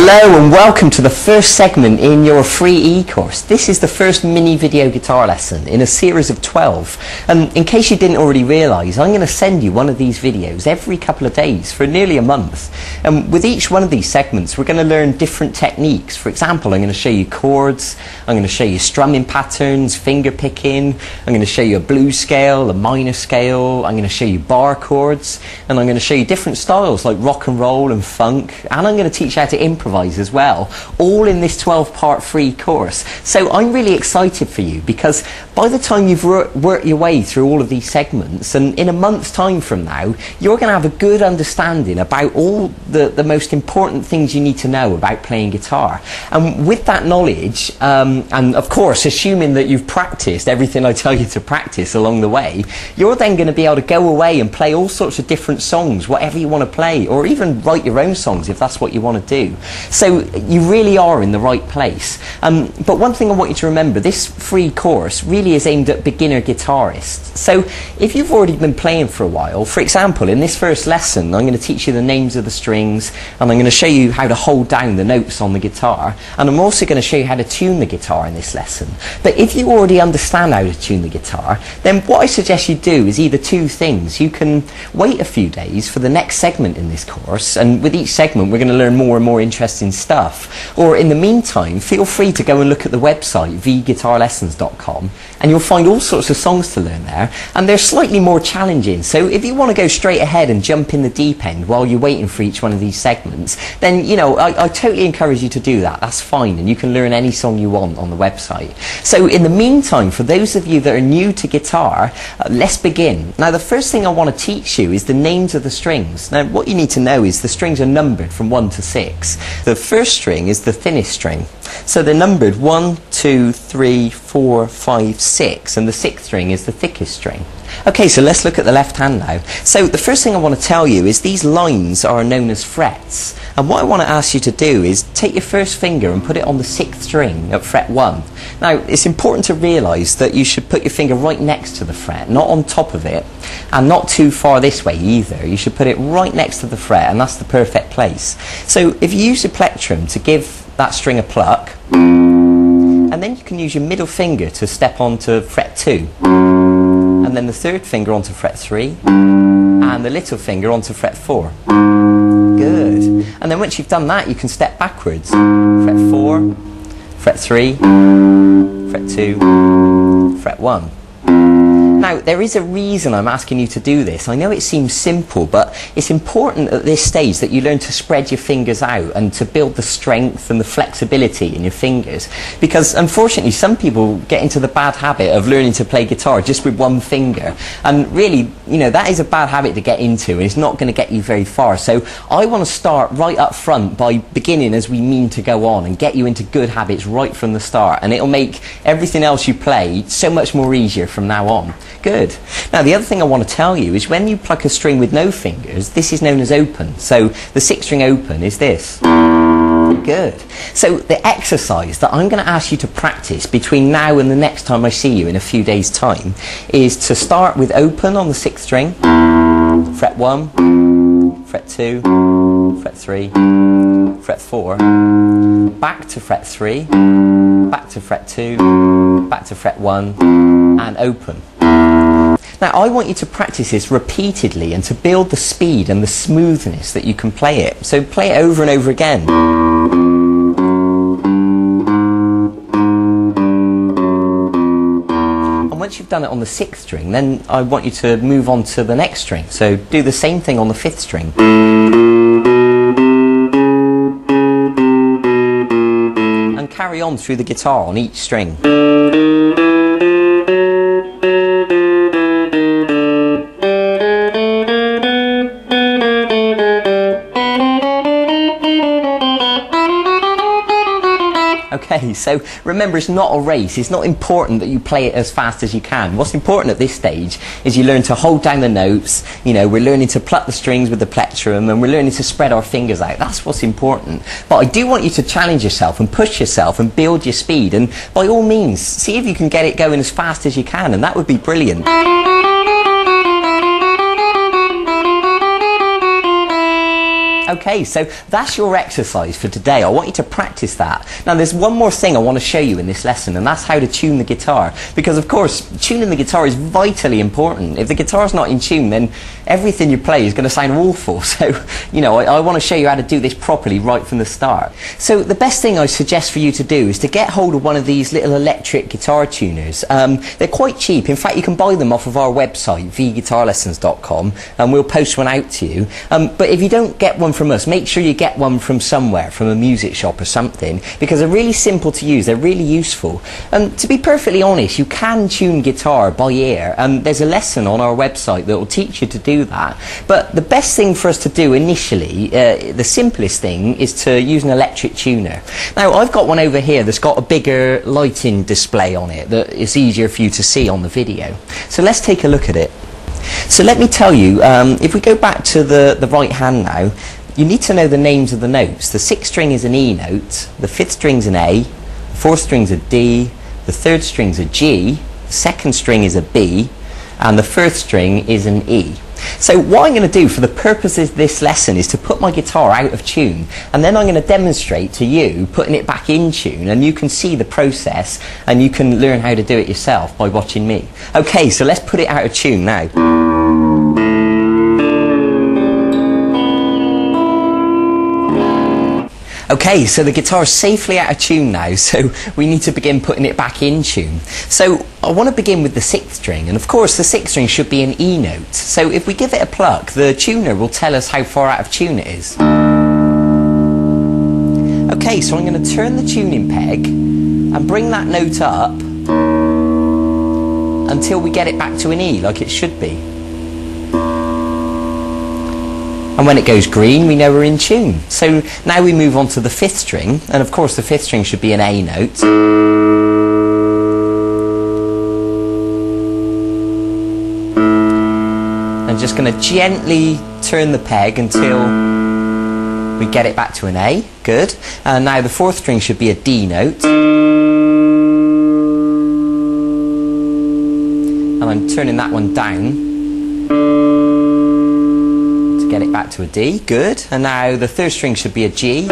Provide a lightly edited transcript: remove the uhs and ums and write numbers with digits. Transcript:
Hello and welcome to the first segment in your free e-course. This is the first mini video guitar lesson in a series of 12. And in case you didn't already realise, I'm going to send you one of these videos every couple of days for nearly a month. And with each one of these segments, we're going to learn different techniques. For example, I'm going to show you chords, I'm going to show you strumming patterns, finger picking, I'm going to show you a blues scale, a minor scale, I'm going to show you bar chords, and I'm going to show you different styles like rock and roll and funk, and I'm going to teach you how to improvise as well, all in this 12-part free course. So I'm really excited for you, because by the time you've worked your way through all of these segments, and in a month's time from now, you're going to have a good understanding about all the most important things you need to know about playing guitar. And with that knowledge, and of course assuming that you've practiced everything I tell you to practice along the way, you're then going to be able to go away and play all sorts of different songs, whatever you want to play, or even write your own songs if that's what you want to do. So you really are in the right place. But one thing I want you to remember, this free course really is aimed at beginner guitarists. So if you've already been playing for a while, for example, in this first lesson, I'm going to teach you the names of the strings, and I'm going to show you how to hold down the notes on the guitar, and I'm also going to show you how to tune the guitar in this lesson. But if you already understand how to tune the guitar, then what I suggest you do is either two things. You can wait a few days for the next segment in this course, and with each segment we're going to learn more and more interesting stuff. Or in the meantime, feel free to go and look at the website vguitarlessons.com, and you'll find all sorts of songs to learn there, and they're slightly more challenging. So if you want to go straight ahead and jump in the deep end while you're waiting for each one of these segments, then I totally encourage you to do that. That's fine, and you can learn any song you want on the website. So in the meantime, for those of you that are new to guitar, let's begin. Now the first thing I want to teach you is the names of the strings. Now what you need to know is the strings are numbered from 1 to 6. The first string is the thinnest string. So they're numbered 1, 2, 3, 4, 5, 6, and the 6th string is the thickest string. Okay, so let's look at the left hand now. So the first thing I want to tell you is these lines are known as frets. And what I want to ask you to do is take your first finger and put it on the 6th string at fret 1. Now, it's important to realise that you should put your finger right next to the fret, not on top of it, and not too far this way either. You should put it right next to the fret, and that's the perfect place. So if you use your plectrum to give that string a pluck, and then you can use your middle finger to step onto fret 2, and then the third finger onto fret 3, and the little finger onto fret 4. Good. And then once you've done that, you can step backwards. Fret 4, fret 3, fret 2, fret 1. Now, there is a reason I'm asking you to do this. I know it seems simple, but it's important at this stage that you learn to spread your fingers out and to build the strength and the flexibility in your fingers. Because unfortunately, some people get into the bad habit of learning to play guitar just with one finger. And really, that is a bad habit to get into, and it's not going to get you very far. So I want to start right up front by beginning as we mean to go on and get you into good habits right from the start. And it'll make everything else you play so much more easier from now on. Good. Now the other thing I want to tell you is when you pluck a string with no fingers, this is known as open. So the 6th string open is this. Good. So the exercise that I'm going to ask you to practice between now and the next time I see you in a few days' time is to start with open on the 6th string, fret 1, fret 2, fret 3, fret 4, back to fret 3, back to fret 2, back to fret 1, and open. Now I want you to practice this repeatedly and to build the speed and the smoothness that you can play it. So play it over and over again. And once you've done it on the 6th string, then I want you to move on to the next string. So do the same thing on the 5th string. And carry on through the guitar on each string. Okay, so remember, it's not a race. It's not important that you play it as fast as you can. What's important at this stage is you learn to hold down the notes. We're learning to pluck the strings with the plectrum, and we're learning to spread our fingers out. That's what's important. But I do want you to challenge yourself and push yourself and build your speed, and by all means, see if you can get it going as fast as you can, and that would be brilliant. Okay, so that's your exercise for today. I want you to practice that. Now there's one more thing I want to show you in this lesson, and that's how to tune the guitar. Because of course, tuning the guitar is vitally important. If the guitar's not in tune, then everything you play is going to sound awful. So, you know, I want to show you how to do this properly right from the start. So the best thing I suggest for you to do is to get hold of one of these little electric guitar tuners. They're quite cheap. In fact, you can buy them off of our website, vguitarlessons.com, and we'll post one out to you. But if you don't get one from us, make sure you get one from somewhere, from a music shop or something, because they're really simple to use, they're really useful. And to be perfectly honest, you can tune guitar by ear, and there's a lesson on our website that will teach you to do that. But the best thing for us to do initially, the simplest thing, is to use an electric tuner. Now I've got one over here that's got a bigger lighting display on it that is easier for you to see on the video. So let's take a look at it. So let me tell you, if we go back to the right hand now, you need to know the names of the notes. The 6th string is an E note, the 5th string's an A, the 4th string's a D, the 3rd string's a G, the 2nd string is a B, and the 1st string is an E. So what I'm going to do for the purposes of this lesson is to put my guitar out of tune, and then I'm going to demonstrate to you putting it back in tune, and you can see the process and you can learn how to do it yourself by watching me. Okay, so let's put it out of tune now. Okay, so the guitar's safely out of tune now, so we need to begin putting it back in tune. So I want to begin with the 6th string, and of course the 6th string should be an E note. So if we give it a pluck, the tuner will tell us how far out of tune it is. Okay, so I'm going to turn the tuning peg and bring that note up until we get it back to an E, like it should be. And when it goes green, we know we're in tune. So now we move on to the 5th string, and of course the 5th string should be an A note. I'm just going to gently turn the peg until we get it back to an A. Good. And now the 4th string should be a D note. And I'm turning that one down. Get it back to a D, good. And now the 3rd string should be a G.